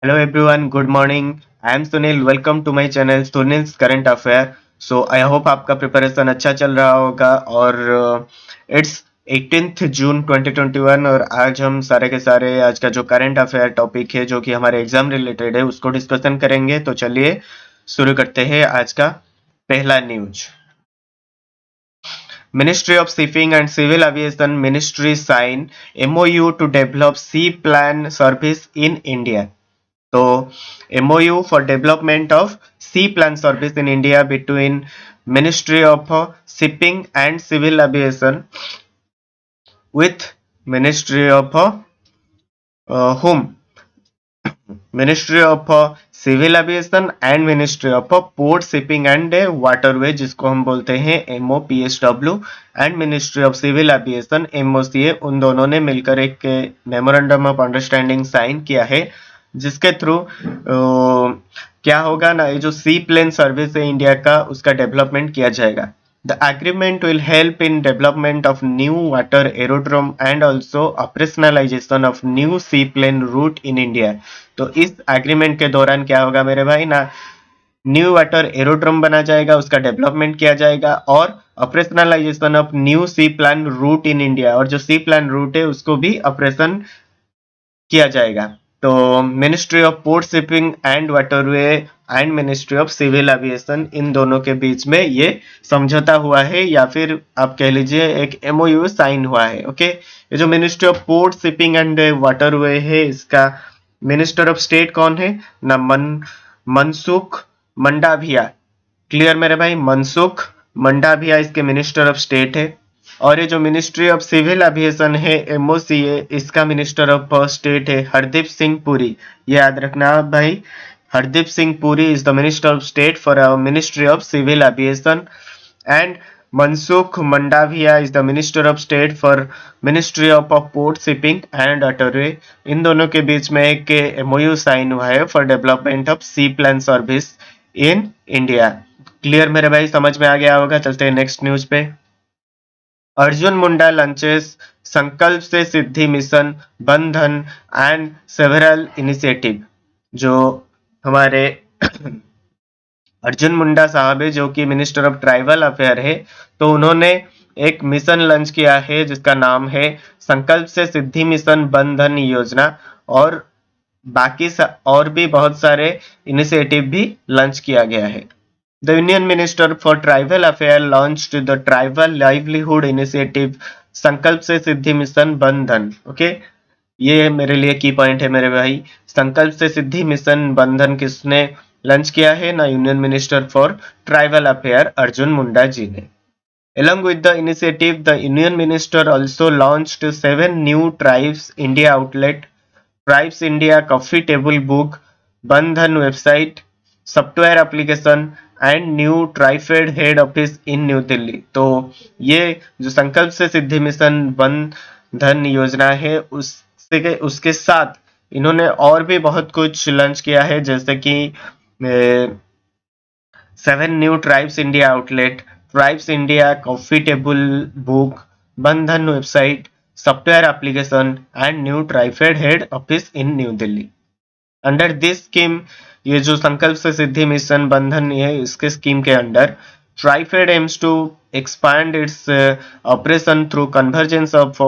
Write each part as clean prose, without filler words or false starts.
Hello everyone, good morning. I am Sunil. Welcome to my channel Sunil's Current Affair. So I hope आपका preparation अच्छा चल रहा होगा और इट्स 18th जून 2021 और आज हम सारे के सारे आज का जो करंट अफेयर टॉपिक है जो कि हमारे एग्जाम रिलेटेड है उसको डिस्कशन करेंगे। तो चलिए शुरू करते हैं आज का पहला news. Ministry of Shipping and Civil Aviation Ministry sign MOU to develop sea-plan service in India. So, MOU for development of sea-plan service in India between Ministry of Shipping and Civil Aviation with Ministry of whom? Ministry of civil aviation and ministry of port shipping and waterway जिसको हम बोलते हैं MOPSW and ministry of civil aviation MOCA, उन दोनों ने मिलकर एक memorandum of understanding sign किया है जिसके थ्रू क्या होगा ना, ये जो सी प्लेन सर्विस है इंडिया का उसका डेवलपमेंट किया जाएगा। The agreement will help in development of new water aerodrome and also operationalization of new seaplane route in India। तो इस एग्रीमेंट के दौरान क्या होगा मेरे भाई ना, न्यू वाटर एरोड्रोम बना जाएगा, उसका डेवलपमेंट किया जाएगा और operationalisation of new seaplane route in India, और जो सी प्लान रूट है उसको भी ऑपरेशन किया जाएगा। तो ministry of port shipping and waterway and ministry of civil aviation, इन दोनों के बीच में ये समझौता हुआ है या फिर आप कह लीजिए एक MOU साइन हुआ है। ओके, ये जो ministry of port shipping and waterway है इसका मिनिस्टर ऑफ स्टेट कौन है ना, मनसुख मंडाभिया। क्लियर मेरे भाई, मनसुख मंडाभिया इसके मिनिस्टर ऑफ स्टेट है। और ये जो मिनिस्ट्री ऑफ सिविल एविएशन है MOCA, इसका मिनिस्टर ऑफ स्टेट है हरदीप सिंह पुरी। ये याद रखना भाई, Hardeep Singh Puri is the minister of state for ministry of civil aviation and Mansukh Mandaviya is the minister of state for ministry of port shipping and waterway. इन दोनों के बीच में एक MOU साइन हुआ है for development of sea plane service in India. Clear मेरे भाई, समझ में आ गया होगा। चलते हैं नेक्स्ट न्यूज पे। अर्जुन मुंडा लंचेस संकल्प से सिद्धि मिशन बंधन एंड सेवरल इनिशिएटिव। जो हमारे अर्जुन मुंडा साहब है जो कि मिनिस्टर ऑफ ट्राइबल अफेयर है, तो उन्होंने एक मिशन लॉन्च किया है जिसका नाम है संकल्प से सिद्धि मिशन बंधन योजना, और बाकी और भी बहुत सारे इनिशिएटिव भी लॉन्च किया गया है। The Union Minister for Tribal Affairs launched the Tribal Livelihood Initiative संकल्प से सिद्धि मिशन बंधन। ओके, ये मेरे लिए की पॉइंट है मेरे भाई। संकल्प से सिद्धि मिशन बंधन किसने लॉन्च किया है ना, union minister for tribal affair Arjun Munda ji ने। Along with the initiative, the Union Minister also launched 7 new Tribes India outlet, Tribes India Coffee Table Book, Bandhan website, software application and new TRIFED head office in New Delhi. तो ये जो संकल्प से सिद्धि mission बंधन योजना है उसके साथ इन्होंने और भी बहुत कुछ लॉन्च किया है, जैसे कि 7 new tribes India outlet, tribes India coffee table book, Bandhan website, software application and new TRIFED head office in New Delhi. Under this scheme, ये जो संकल्प से सिद्धि मिशन बंधन है इसके स्कीम के under TRIFED aims to expand its operation through convergence of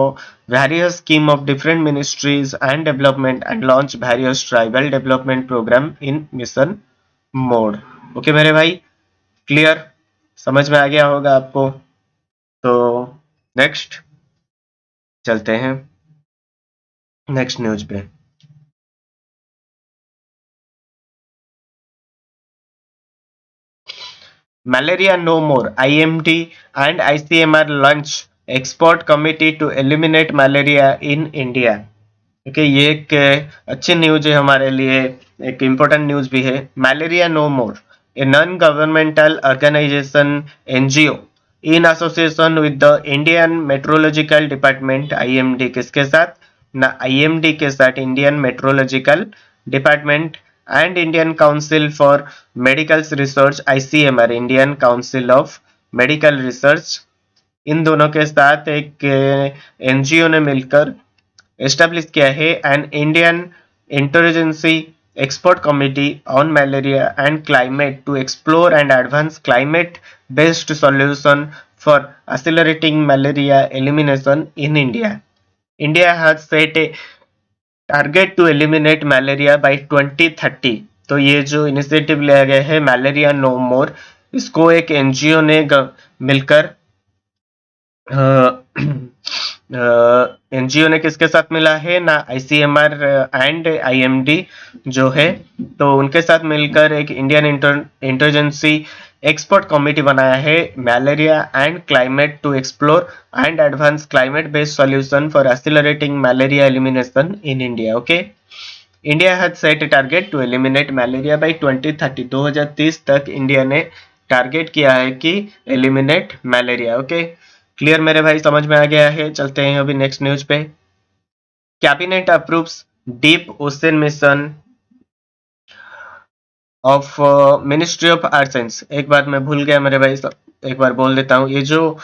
various scheme of different ministries and development and launch various tribal development program in mission mode। Okay मेरे भाई, क्लियर, समझ में आ गया होगा आपको। तो नेक्स्ट चलते हैं नेक्स्ट न्यूज पे। Malaria No More, IMD and ICMR launch expert committee to eliminate malaria in India। Okay, ये एक अच्छी न्यूज है हमारे लिए, एक इम्पोर्टेंट न्यूज भी है। Malaria no more, a non governmental organization NGO in association with the Indian meteorological department IMD, किसके साथ ना, IMD के साथ, Indian meteorological department and Indian council for medical research ICMR, Indian council of medical research, इन दोनों के साथ एक NGO ने मिलकर एस्टेब्लिश किया है an Indian intelligence expert committee on malaria and climate to explore and advance climate-based solution for accelerating malaria elimination in India. India has set a target to eliminate malaria by 2030। तो ये जो initiative लिया गया है malaria no मोर, इसको एक NGO ने मिलकर एनजीओ ने किसके साथ मिला है ना, आईसीएमआर एंड आईएमडी जो है, तो उनके साथ मिलकर एक इंडियन इंटरजेंसी एक्सपर्ट कमेटी बनाया है malaria and climate to explore and advance climate based solution for accelerating malaria elimination in India. Okay, India has set a target to eliminate malaria by 2030। 2030 तक इंडिया ने टारगेट किया है कि eliminate malaria. Okay, clear मेरे भाई, समझ में आ गया है। चलते हैं अभी नेक्स्ट न्यूज पे। Cabinet approves deep ocean mission of ministry of earth science. एक बात मैं भूल गया मेरे भाई, एक बार बोल देता हूँ। ये जो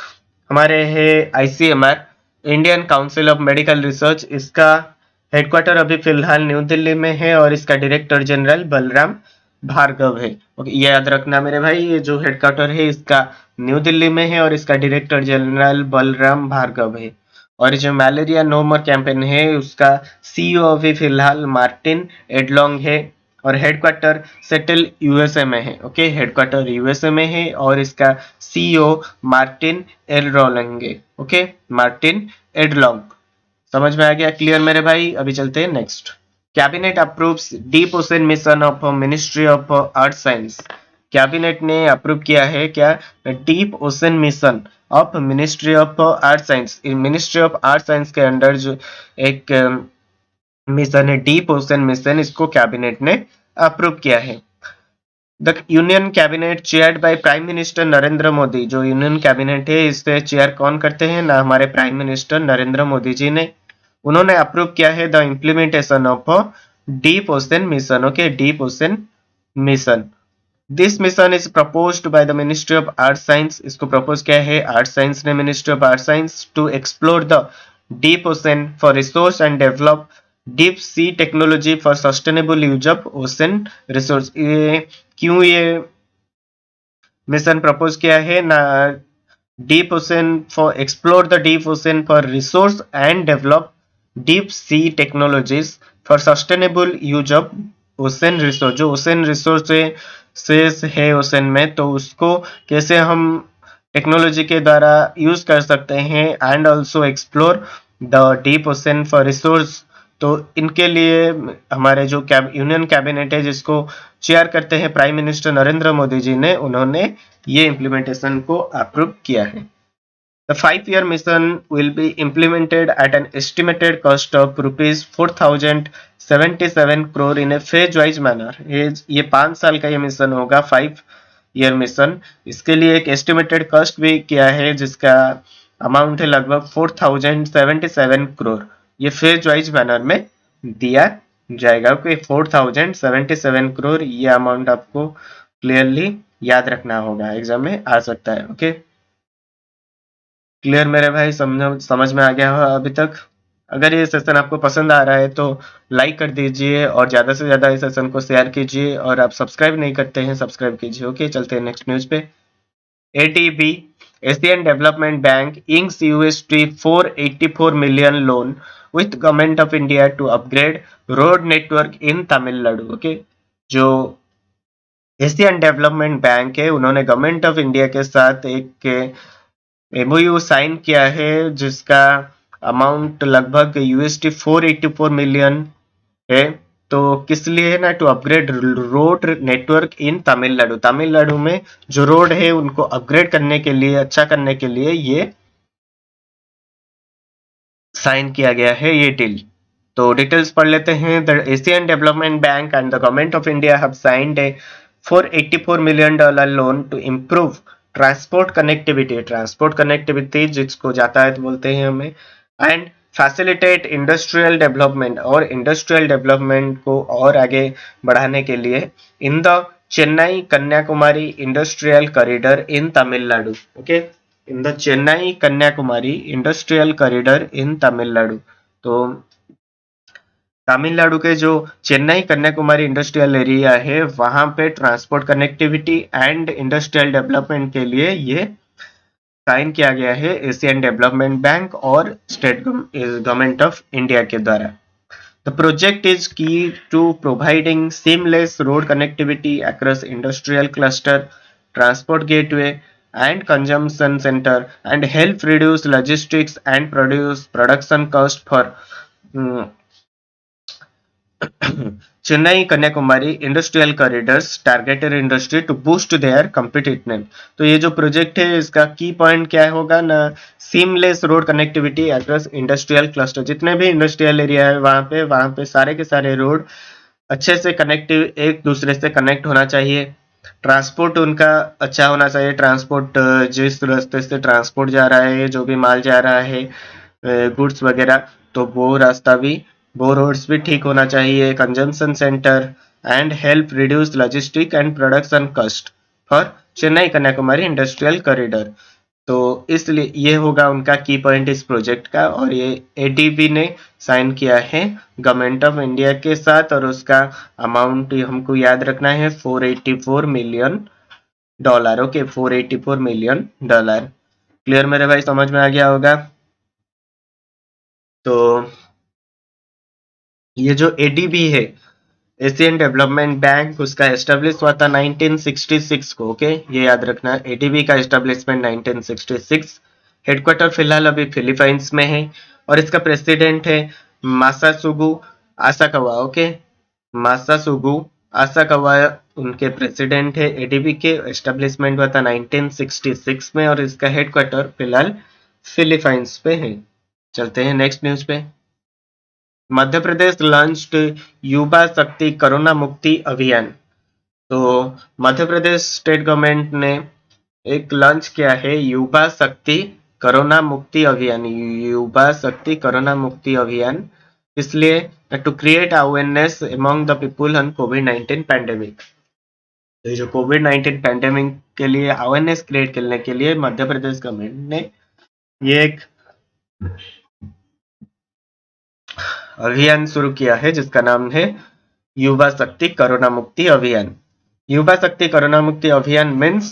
हमारे है ICMR, Indian council of medical research, इसका हेडक्वार्टर अभी फिलहाल न्यू दिल्ली में है और इसका डायरेक्टर जनरल बलराम भार्गव है। ओके, ये याद रखना मेरे भाई, ये जो हेडक्वार्टर है इसका न्यू दिल्ली में है और इसका डायरेक्टर जनरल बलराम भार्गव है। और जो मलेरिया नो मोर कैंपेन है उसका सीईओ अभी फिलहाल मार्टिन एडलॉन्ग है और हेडक्वार्टर सेटल यूएसए में है। ओके, हेडक्वार्टर यूएसए में है और इसका सीईओ मार्टिन एडलॉन्ग है। ओके, मार्टिन एडलॉन्ग, समझ में आ गया, क्लियर मेरे भाई। अभी चलते हैं next. Cabinet approves deep ocean mission of ministry of earth science. Cabinet ने अप्रूव किया है क्या, deep ocean mission of ministry of earth science. Ministry of earth science के अंडर जो एक मिशन है डीप ओशन मिशन, इसको कैबिनेट ने अप्रूव किया है। The union cabinet chaired by prime minister Narendra Modi. जो यूनियन कैबिनेट है इससे चेयर कौन करते हैं ना, हमारे प्राइम मिनिस्टर नरेंद्र मोदी जी ने। उन्होंने अप्रूव किया है the implementation of deep ocean mission. Okay, deep ocean mission, this mission is proposed by the ministry of earth science. इसको प्रपोज किया है आर्ट साइंस ने, ministry of earth science, to explore the deep ocean for resource and develop deep sea technology for sustainable use of ocean resource. ये क्यों ये mission propose किया है ना, deep ocean for explore the deep ocean for resource and develop deep C technologies for sustainable use of ocean resource. जो ocean resources है ocean में, तो उसको कैसे हम टेक्नोलॉजी के द्वारा यूज कर सकते हैं and also explore the deep ocean for resource. तो इनके लिए हमारे जो यूनियन कैबिनेट है जिसको चेयर करते हैं प्राइम मिनिस्टर नरेंद्र मोदी जी ने, उन्होंने ये इम्प्लीमेंटेशन को अप्रूव किया है। The 5-year mission will be implemented at an estimated cost of rupees 4,077 crore in a phase-wise manner। ये 5 साल का ये मिशन होगा, 5-year मिशन। इसके लिए एक एस्टिमेटेड कॉस्ट भी किया है जिसका अमाउंट है लगभग 4,077 करोड़। ये फेज वाइज मैनर में दिया जाएगा। ओके, 4,077 करोड़, ये अमाउंट आपको क्लियरली याद रखना होगा, एग्जाम में आ सकता है। ओके, क्लियर मेरे भाई, समझ में आ गया हो अभी तक। अगर ये सेशन आपको पसंद आ रहा है तो लाइक कर दीजिए और ज़्यादा से ज़्यादा इस सेशन को शेयर कीजिए, और आप सब्सक्राइब नहीं करते हैं सब्सक्राइब कीजिए। ओके, चलते हैं नेक्स्ट न्यूज़ पे। ADB, Asian development bank, inks USD 484 million loan with government of India to upgrade road network in Tamil Nadu. Okay, जो एशियन डेवलपमेंट बैंक है उन्होंने गवर्नमेंट ऑफ इंडिया के साथ एक एमओयू साइन किया है जिसका अमाउंट लगभग यूएसडी 484 मिलियन है। तो किस लिए है ना, to upgrade road network in Tamil Nadu. Tamil Nadu में जो रोड है उनको अपग्रेड करने के लिए, अच्छा करने के लिए ये साइन किया गया है ये डील। तो डिटेल्स पढ़ लेते हैं। The Asian development bank and the government of India have signed a $484 million loan to improve transport connectivity जिसको यातायात बोलते हैं हमें, एंड फैसिलिटेट इंडस्ट्रियल डेवलपमेंट, और इंडस्ट्रियल डेवलपमेंट को और आगे बढ़ाने के लिए, in the Chennai Kanyakumari industrial corridor in Tamil Nadu. Okay, in the Chennai Kanyakumari industrial corridor in Tamil Nadu. तो तमिलनाडु के जो चेन्नई कन्याकुमारी इंडस्ट्रियल एरिया है वहां पे transport connectivity and industrial development के लिए ये साइन किया गया है एशियन डेवलपमेंट बैंक और स्टेट गवर्नमेंट ऑफ इंडिया के द्वारा. The project is key to providing seamless road connectivity across industrial cluster, transport gateway, and consumption center, and help reduce logistics and produce production cost for mm, Chennai Kanyakumari Industrial Corridors targeted industry to boost their competitiveness. तो ये जो project है इसका की point क्या होगा ना, seamless road connectivity across industrial cluster. जितने भी इंडस्ट्रियल एरिया है वहां पे सारे के सारे रोड अच्छे से कनेक्टिव एक दूसरे से कनेक्ट होना चाहिए. ट्रांसपोर्ट उनका अच्छा होना चाहिए. ट्रांसपोर्ट जिस रास्ते से ट्रांसपोर्ट जा रहा है, जो भी माल जा रहा है, गुड्स वगैरह, तो वो रोड्स भी ठीक होना चाहिए. Consumption centre and help reduce logistic and production cost for Chennai Kanyakumari industrial corridor. तो इसलिए ये होगा उनका की पॉइंट इस प्रोजेक्ट का. और ये एडीबी ने साइन किया है गवर्नमेंट ऑफ इंडिया के साथ, और उसका अमाउंट हमको याद रखना है $484 मिलियन. Okay, $484 million. क्लियर मेरे भाई, समझ में आ गया होगा. तो ये जो एडीबी है, एशियन डेवलपमेंट बैंक, उसका एस्टेब्लिश हुआ था 1966 को. ओके, ये याद रखना. एडीबी का एस्टेब्लिशमेंट 1966. हेडक्वार्टर फिलहाल अभी फिलीपाइंस में है, और इसका प्रेसिडेंट है मासासुगु आसाकावा. ओके, मासासुगु आसाकावा उनके प्रेसिडेंट है. एडीबी के एस्टेब्लिशमेंट हुआ था 1966 में, और इसका हेडक्वार्टर फिलहाल फिलीपाइंस पे है. चलते हैं नेक्स्ट न्यूज पे. मध्य प्रदेश लॉन्च्ड युवा शक्ति कोरोना मुक्ति अभियान. तो मध्य प्रदेश स्टेट गवर्नमेंट ने एक लॉन्च किया है युवा शक्ति कोरोना मुक्ति अभियान. युवा शक्ति कोरोना मुक्ति अभियान इसलिए to create awareness among the people on कोविड-19 पैंडेमिक. तो ये जो कोविड-19 पैंडेमिक के लिए अवेयरनेस क्रिएट करने के लिए मध्य प्रदेश गवर्नमेंट ने ये एक अभियान शुरू किया है जिसका नाम है युवा शक्ति कोरोना मुक्ति अभियान. युवा शक्ति कोरोना मुक्ति अभियान means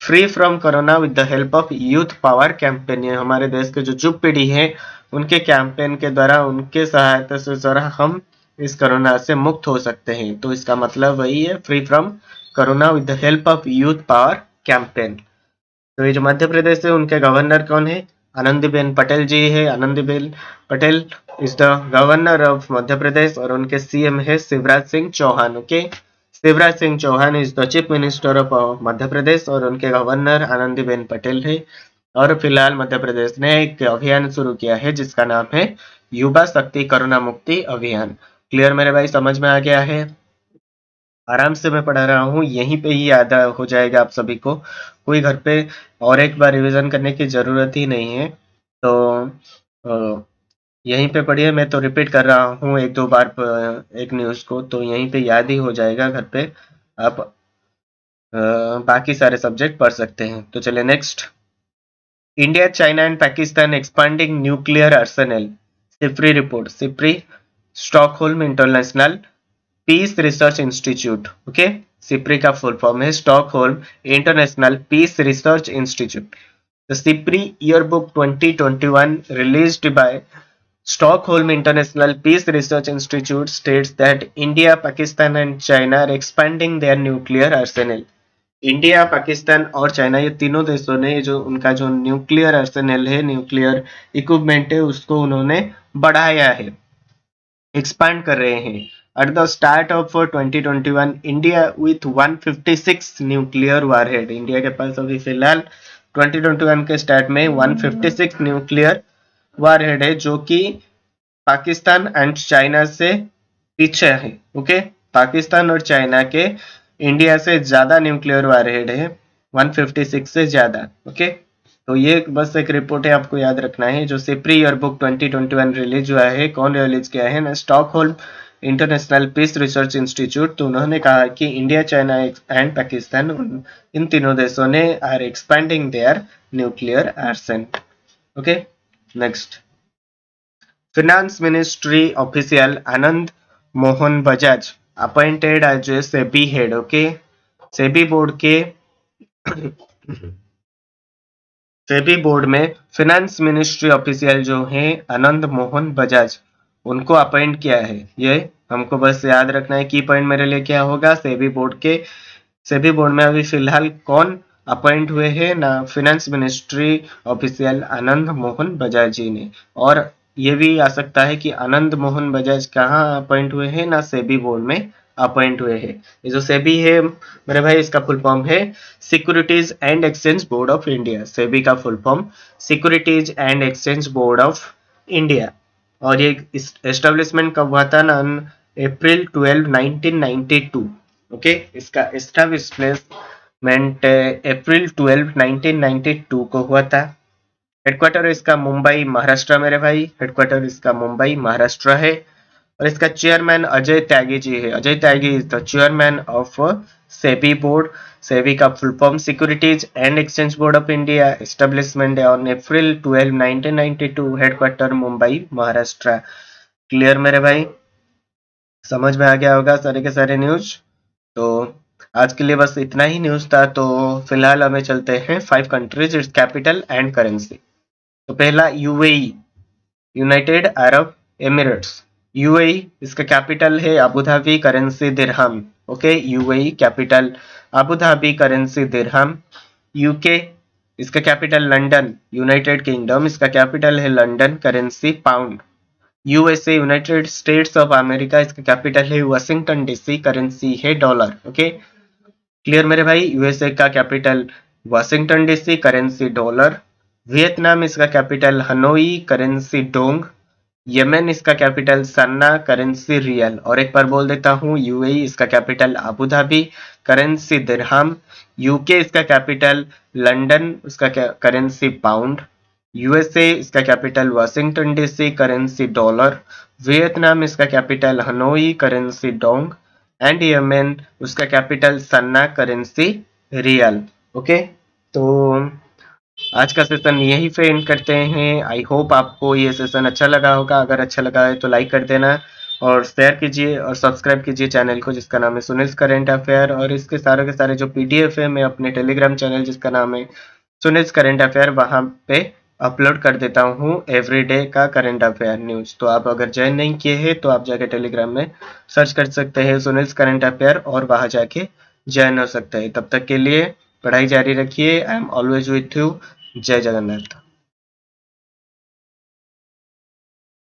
free from corona with the help of youth power campaign. ये हमारे देश के जो युवा पीढ़ी है उनके कैंपेन के द्वारा, उनके सहायता से जरा हम इस कोरोना से मुक्त हो सकते हैं. तो इसका मतलब वही है, free from corona with the help of youth power campaign. तो ये जो मध्य प्रदेश है उनके गवर्नर कौन है? आनंदीबेन पटेल जी है. Anandiben Patel is the governor of Madhya Pradesh, और उनके सीएम है Shivraj Singh Chouhan. Okay, Shivraj Singh Chouhan is the chief minister of Madhya Pradesh, और उनके गवर्नर आनंदीबेन पटेल है. और फिलहाल मध्य प्रदेश ने एक अभियान शुरू किया है जिसका नाम है युवा शक्ति कोरोना मुक्ति अभियान. क्लियर मेरे भाई, समझ में आ गया है? आराम से मैं पढ़ा रहा हूँ, यहीं पे ही याद हो जाएगा आप सभी को. कोई घर पे और एक बार रिवीजन करने की जरूरत ही नहीं है. तो यहीं पे पढ़िए. मैं तो रिपीट कर रहा हूँ एक दो बार एक न्यूज को, तो यहीं पे याद ही हो जाएगा. घर पे आप बाकी सारे सब्जेक्ट पढ़ सकते हैं. तो चलिए next. India, China and Pakistan expanding nuclear arsenal. SIPRI report. SIPRI Stockholm international peace research institute. Okay, SIPRI का फुल फॉर्म है Stockholm international peace research institute. The SIPRI Yearbook 2021 released by Stockholm International Peace Research Institute states that India, Pakistan and China are expanding their nuclear arsenal. India, Pakistan और China, ये तीनों देशों ने जो उनका जो न्यूक्लियर आर्सेनल है, न्यूक्लियर इक्विपमेंट है, उसको उन्होंने बढ़ाया है, एक्सपांड कर रहे हैं. At the start of 2021, India with 156 nuclear warhead. India के पास अभी फिलहाल 2021 के स्टार्ट में 156 न्यूक्लियर वारहेड है, जो कि पाकिस्तान एंड चाइना से पीछे है. ओके, पाकिस्तान और चाइना के इंडिया से ज्यादा न्यूक्लियर वारहेड है, 156 से ज्यादा. ओके, तो ये बस एक रिपोर्ट है, आपको याद रखना है. जो सिप्री ईयरबुक 2021 रिलीज हुआ है, कौन रिलीज किया है ना? Stockholm international peace research institute. तो उन्होंने कहा कि इंडिया, चाइना एंड पाकिस्तान, इन तीनों देशों ने are expanding their nuclear arsenal. Okay, next. Finance Ministry official Anand Mohan Bajaj appointed as a SEBI head. Okay, SEBI board के सेबी बोर्ड में फिनेंस मिनिस्ट्री ऑफिशियल जो है आनंद मोहन बजाज उनको अपॉइंट किया है। ये हमको बस याद रखना है। की पॉइंट मेरे लिए क्या होगा, सेबी बोर्ड में अभी फिलहाल कौन अपॉइंट हुए हैं ना, finance ministry official Anand Mohan Bajaj जी ने। और ये भी आ सकता है कि आनंद मोहन बजाज कहाँ अपॉइंट हुए हैं ना, सेबी बोर्ड में अपॉइंट हुए हैं। ये जो सेबी है मेरे भाई, इसका फुल फॉर्म है securities and exchange board of India. SEBI का full form securities and exchange board of India. और ये एस्टेब्लिशमेंट कब हुआ था ना, अप्रैल 12 1992। ओके, इसका एस्टेब्लिशमेंट अप्रैल 12 1992 को हुआ था। हेडक्वार्टर इसका मुंबई महाराष्ट्र मेरे भाई, हेडक्वार्टर इसका मुंबई महाराष्ट्र है। और इसका चेयरमैन अजय त्यागी जी है। Ajay Tyagi is the chairman of SEBI board. SEBI का full form securities and exchange board of India, establishment on April 12 1992, headquarter Mumbai Maharashtra. Clear मेरे भाई, समझ में आ गया होगा सारे के सारे न्यूज। तो आज के लिए बस इतना ही न्यूज था। तो फिलहाल हमें चलते हैं 5 countries, its capital and currency. तो पहला UAE, United Arab Emirates. UAE इसका कैपिटल है Abu Dhabi, currency dirham. Okay, UAE capital Abu Dhabi, currency dirham. UK इसका कैपिटल लंदन, यूनाइटेड किंगडम इसका कैपिटल है London, currency pound. USA United States of America इसका capital है Washington DC, currency है dollar. Okay, clear मेरे भाई, USA का capital Washington DC, currency dollar. Vietnam इसका capital Hanoi, currency dong. Yemen इसका कैपिटल सन्ना, करेंसी रियल। और एक बार बोल देता हूँ, यूएई इसका capital Abu Dhabi, currency dirham. UK इसका कैपिटल लंदन, उसका करेंसी पाउंड। यूएसए इसका capital Washington DC, currency dollar. Vietnam इसका capital Hanoi, currency dong. And Yemen उसका capital Sanaa, currency rial. Okay, तो आज का सेशन यहीं पे एंड करते हैं। आई होप आपको ये सेशन अच्छा लगा होगा। अगर अच्छा लगा है तो लाइक कर देना और शेयर कीजिए और सब्सक्राइब कीजिए चैनल को, जिसका नाम है सुनील करेंट अफेयर। और इसके सारे के सारे जो पीडीएफ है मैं अपने टेलीग्राम चैनल जिसका नाम है सुनील करेंट अफेयर, वहां पे अपलोड कर देता हूँ एवरीडे का करंट अफेयर न्यूज। तो आप अगर ज्वाइन नहीं किए हैं तो आप जाके टेलीग्राम में सर्च कर सकते हैं सुनील करेंट अफेयर और वहां जाके ज्वाइन हो सकते हैं। तब तक के लिए पढ़ाई जारी रखिए। I am always with you. जय जगन्नाथ।